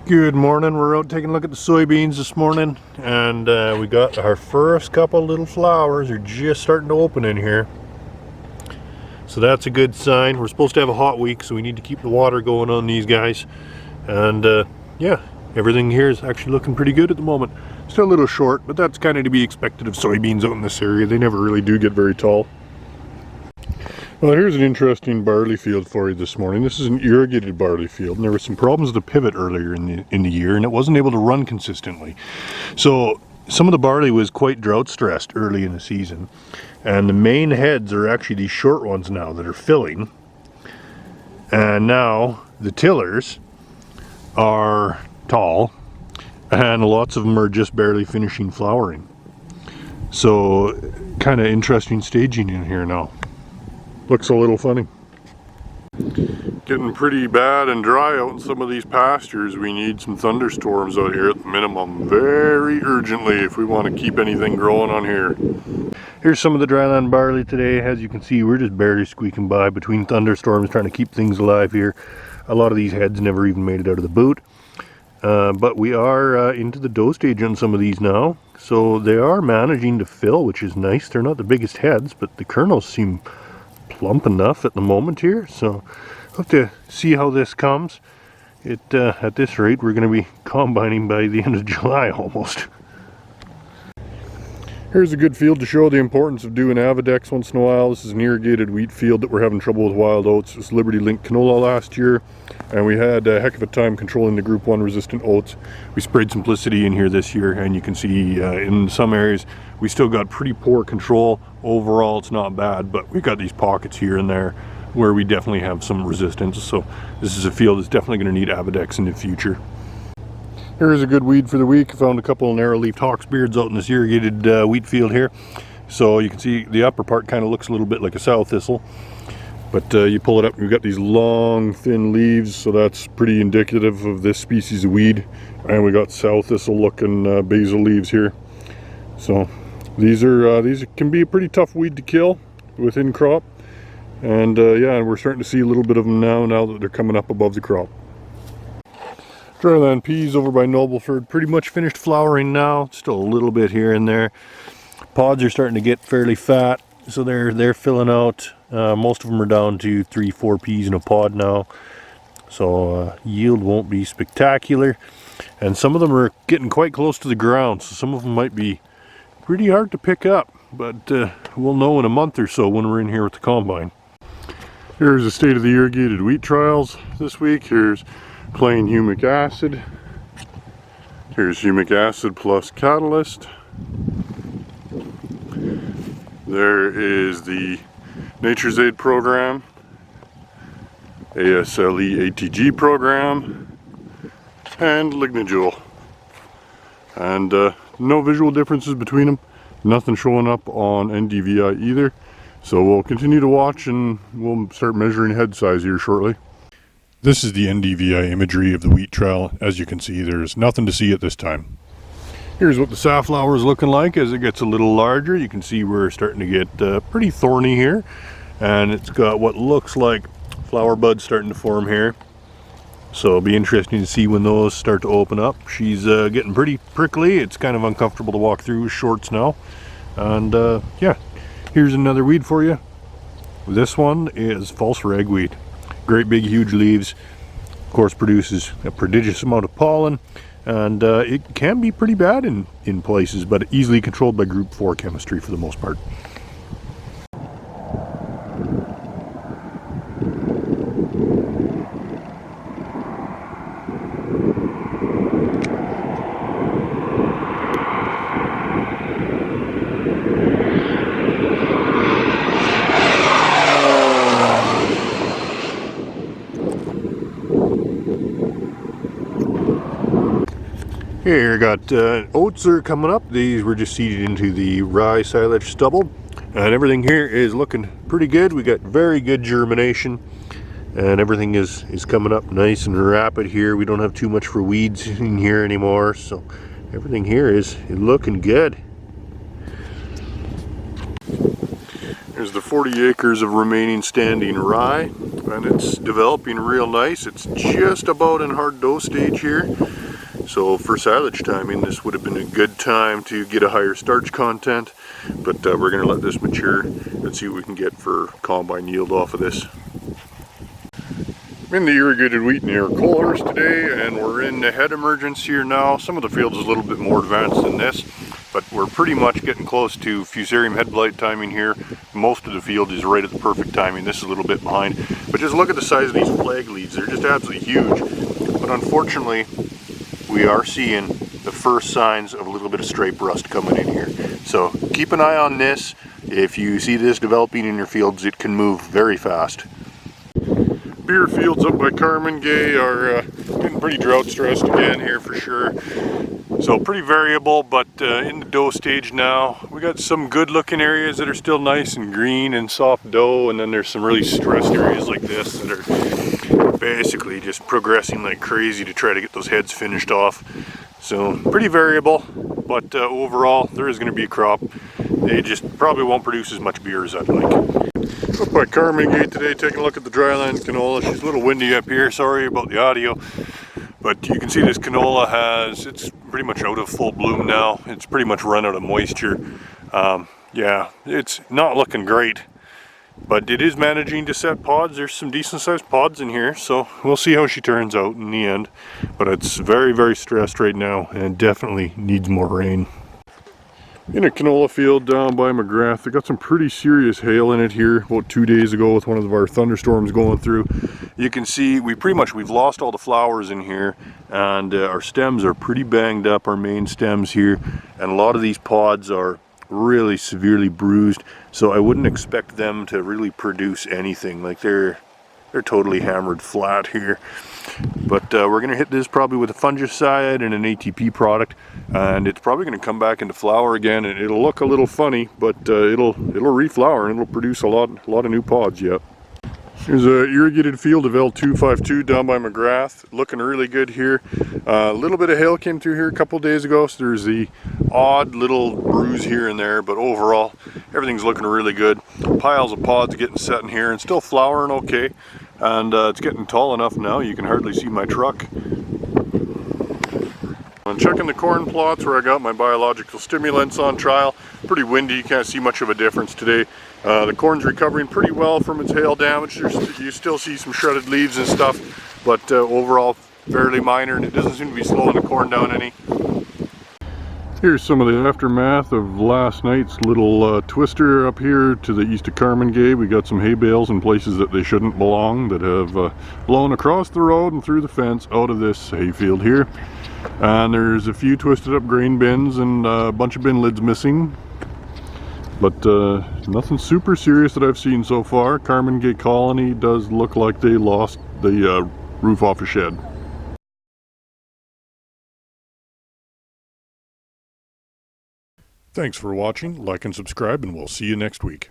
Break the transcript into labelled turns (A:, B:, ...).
A: Good morning. We're out taking a look at the soybeans this morning, and we got our first couple little flowers. They're just starting to open in here, so that's a good sign. We're supposed to have a hot week, so we need to keep the water going on these guys. And yeah, everything here is actually looking pretty good at the moment. Still a little short, but that's kind of to be expected of soybeans out in this area. They never really do get very tall. Well, here's an interesting barley field for you this morning. This is an irrigated barley field, and there were some problems with the pivot earlier in the year, and it wasn't able to run consistently. So some of the barley was quite drought stressed early in the season, and the main heads are actually these short ones now that are filling, and now the tillers are tall, and lots of them are just barely finishing flowering. So kind of interesting staging in here now. Looks a little funny. Getting pretty bad and dry out in some of these pastures. We need some thunderstorms out here at the minimum, very urgently, if we want to keep anything growing on here. Here's some of the dryland barley today. As you can see, we're just barely squeaking by between thunderstorms, trying to keep things alive here. A lot of these heads never even made it out of the boot. But we are into the dough stage on some of these now. So they are managing to fill, which is nice. They're not the biggest heads, but the kernels seem plump enough at the moment here, so we'll have to see how this comes. At this rate, we're going to be combining by the end of July almost. Here's a good field to show the importance of doing Avedex once in a while. This is an irrigated wheat field that we're having trouble with wild oats. It was Liberty Link canola last year, and we had a heck of a time controlling the Group 1 resistant oats. We sprayed Simplicity in here this year, and you can see in some areas we still got pretty poor control. Overall, it's not bad, but we got these pockets here and there where we definitely have some resistance. So this is a field that's definitely going to need Avedex in the future. Here's a good weed for the week. I found a couple of narrow-leafed hawksbeards out in this irrigated wheat field here. So you can see the upper part kind of looks a little bit like a sow thistle, but you pull it up and you've got these long, thin leaves, so that's pretty indicative of this species of weed. And we got sow thistle looking basal leaves here. So these can be a pretty tough weed to kill within crop, and yeah, we're starting to see a little bit of them now that they're coming up above the crop. Dryland peas over by Nobleford, pretty much finished flowering now. Still a little bit here and there. Pods are starting to get fairly fat, so they're filling out. Most of them are down to 3-4 peas in a pod now, so yield won't be spectacular. And some of them are getting quite close to the ground, so some of them might be pretty hard to pick up, but we'll know in a month or so when we're in here with the combine. Here's the state of the irrigated wheat trials this week. Here's plain humic acid. Here's humic acid plus catalyst. There is the Nature's Aid program, ASLE ATG program, and Lignajoule. And no visual differences between them. Nothing showing up on NDVI either. So we'll continue to watch, and we'll start measuring head size here shortly. This is the NDVI imagery of the wheat trial. As you can see, there's nothing to see at this time. Here's what the safflower is looking like as it gets a little larger. You can see we're starting to get pretty thorny here, and it's got what looks like flower buds starting to form here. So it'll be interesting to see when those start to open up. She's getting pretty prickly. It's kind of uncomfortable to walk through with shorts now. And yeah, here's another weed for you. This one is false ragweed. Great big huge leaves, of course produces a prodigious amount of pollen, and it can be pretty bad in places, but easily controlled by Group 4 chemistry for the most part. Here, got oats are coming up. These were just seeded into the rye silage stubble, and everything here is looking pretty good. We got very good germination, and everything is coming up nice and rapid here. We don't have too much for weeds in here anymore, so everything here is looking good. There's the 40 acres of remaining standing rye, and it's developing real nice. It's just about in hard dough stage here. So for silage timing, this would have been a good time to get a higher starch content, but we're going to let this mature and see what we can get for combine yield off of this. I'm in the irrigated wheat and air coolers today, and we're in the head emergence here now. Some of the fields is a little bit more advanced than this, but we're pretty much getting close to fusarium head blight timing here. Most of the field is right at the perfect timing. This is a little bit behind, but just look at the size of these flag leaves. They're just absolutely huge. But unfortunately, we are seeing the first signs of a little bit of stripe rust coming in here. So keep an eye on this. If you see this developing in your fields, it can move very fast. Beer fields up by Carmen Gay are getting pretty drought stressed again here for sure. So pretty variable, but in the dough stage now. We got some good looking areas that are still nice and green and soft dough, and then there's some really stressed areas like this that are basically just progressing like crazy to try to get those heads finished off. So pretty variable, but overall there is going to be a crop. They just probably won't produce as much beer as I'd like. Up by Carmen Gate today, taking a look at the dryland canola. She's a little windy up here, sorry about the audio. But you can see this canola it's pretty much out of full bloom now. It's pretty much run out of moisture. Yeah, it's not looking great, but it is managing to set pods. There's some decent sized pods in here, so we'll see how she turns out in the end. But it's very, very stressed right now and definitely needs more rain. In a canola field down by McGrath, they got some pretty serious hail in it here about 2 days ago with one of our thunderstorms going through. You can see we've lost all the flowers in here, and our stems are pretty banged up, our main stems here, and a lot of these pods are really severely bruised, so I wouldn't expect them to really produce anything. Like they're totally hammered flat here. But we're going to hit this probably with a fungicide and an ATP product, and it's probably going to come back into flower again, and it'll look a little funny, but it'll reflower and it'll produce a lot of new pods yet. Here's an irrigated field of L252 down by McGrath, looking really good here. A little bit of hail came through here a couple days ago, so there's the odd little bruise here and there, but overall everything's looking really good. Piles of pods getting set in here and still flowering okay. And it's getting tall enough now you can hardly see my truck. I'm checking the corn plots where I got my biological stimulants on trial. Pretty windy, you can't see much of a difference today. The corn's recovering pretty well from its hail damage. You still see some shredded leaves and stuff, but overall fairly minor, and it doesn't seem to be slowing the corn down any. Here's some of the aftermath of last night's little twister up here to the east of Carmen Gay. We got some hay bales in places that they shouldn't belong that have blown across the road and through the fence out of this hayfield here. And there's a few twisted up grain bins and a bunch of bin lids missing. But nothing super serious that I've seen so far. Carmen Gay Colony does look like they lost the roof off a shed. Thanks for watching, like and subscribe, and we'll see you next week.